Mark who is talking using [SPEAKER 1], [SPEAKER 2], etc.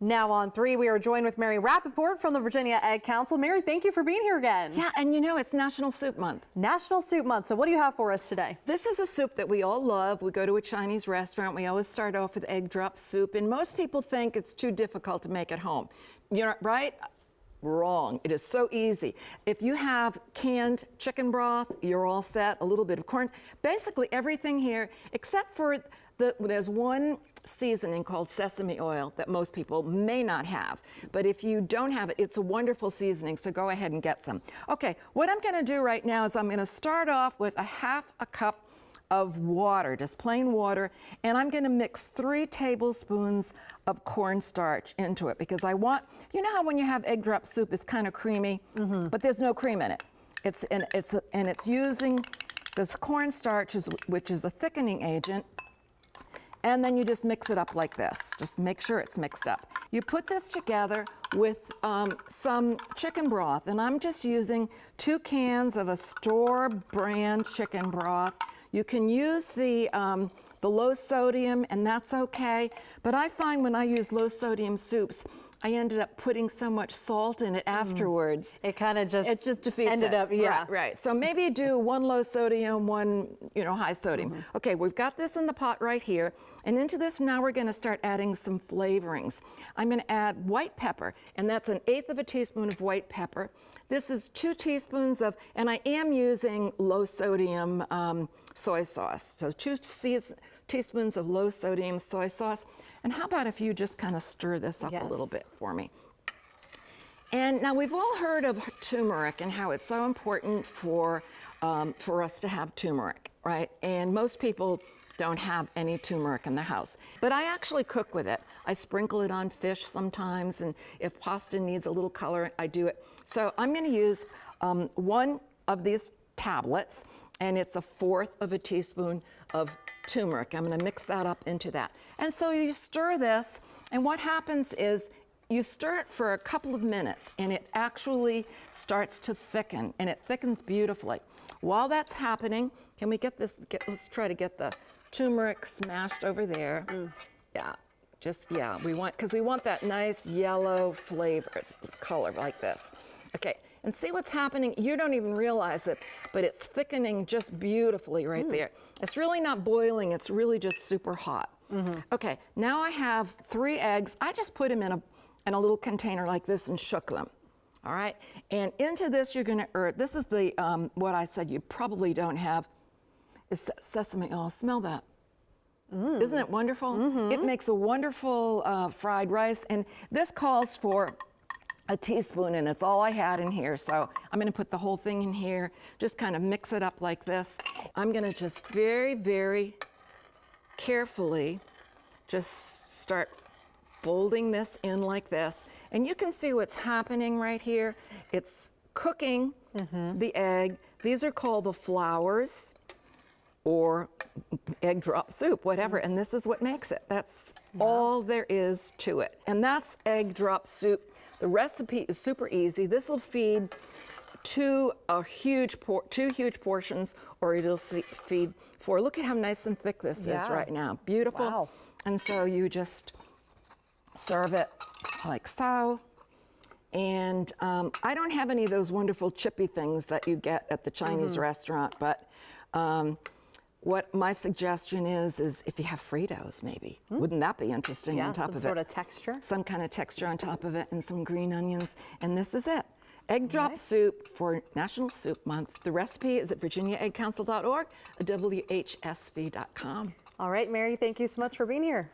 [SPEAKER 1] Now on 3, we are joined with Mary Rappaport from the Virginia Egg Council. Mary, thank you for being here again.
[SPEAKER 2] Yeah, and you know, it's National Soup Month.
[SPEAKER 1] National Soup Month. So what do you have for us today?
[SPEAKER 2] This is a soup that we all love. We go to a Chinese restaurant. We always start off with egg drop soup, and most people think it's too difficult to make at home. You're right? Wrong. It is so easy. If you have canned chicken broth, you're all set. A little bit of corn. Basically everything here, except for there's one seasoning called sesame oil that most people may not have. But if you don't have it, it's a wonderful seasoning, so go ahead and get some. Okay, what I'm going to do right now is I'm going to start off with a half a cup of water, just plain water, and I'm going to mix 3 tablespoons of cornstarch into it because I want, you know how when you have egg drop soup, it's kind of creamy, but there's no cream in it. It's using this cornstarch, which is a thickening agent. And then you just mix it up like this. Just make sure it's mixed up. You put this together with some chicken broth, and I'm just using 2 cans of a store brand chicken broth. You can use the low sodium, and that's okay. But I find when I use low sodium soups, I ended up putting so much salt in it afterwards.
[SPEAKER 1] It kind of just,
[SPEAKER 2] defeats
[SPEAKER 1] ended up, yeah.
[SPEAKER 2] Right. So maybe do 1 low sodium, 1 high sodium. Okay, we've got this in the pot right here. And into this now we're going to start adding some flavorings. I'm going to add white pepper, and that's 1/8 of a teaspoon of white pepper. This is 2 teaspoons of, and I am using low sodium soy sauce. So 2 teaspoons of low sodium soy sauce. And how about if you just kind of stir this up a little bit for me? And now we've all heard of turmeric and how it's so important for us to have turmeric, right? And most people don't have any turmeric in their house. But I actually cook with it. I sprinkle it on fish sometimes, and if pasta needs a little color, I do it. So I'm going to use 1 of these tablets, and it's 1/4 of a teaspoon of turmeric. I'm going to mix that up into that. And so you stir this, and what happens is you stir it for a couple of minutes, and it actually starts to thicken, and it thickens beautifully. While that's happening, can we get this, let's try to get the turmeric smashed over there. Yeah, because we want that nice yellow flavor, color like this. Okay. And see what's happening? You don't even realize it, but it's thickening just beautifully right there. It's really not boiling, it's really just super hot. Okay, now I have 3 eggs. I just put them in a little container like this and shook them. All right, and into this you're gonna, this is the, what I said you probably don't have, is sesame oil. Smell that. Isn't it wonderful? It makes a wonderful fried rice, and this calls for a teaspoon, and it's all I had in here. So I'm going to put the whole thing in here, just kind of mix it up like this. I'm going to just very, very carefully just start folding this in like this. And you can see what's happening right here. It's cooking the egg. These are called the flowers or egg drop soup, whatever, and this is what makes it. That's all there is to it. And that's egg drop soup. The recipe is super easy. This will feed 2 huge portions, or it'll feed 4. Look at how nice and thick this is right now. Beautiful.
[SPEAKER 1] Wow.
[SPEAKER 2] And so you just serve it like so. And I don't have any of those wonderful chippy things that you get at the Chinese restaurant, but what my suggestion is if you have Fritos, maybe. Wouldn't that be interesting on top of it?
[SPEAKER 1] Some sort of texture.
[SPEAKER 2] Some kind of texture on top of it, and some green onions, and this is it. Egg drop soup for National Soup Month. The recipe is at virginiaeggcouncil.org, WHSV.com.
[SPEAKER 1] All right, Mary, thank you so much for being here.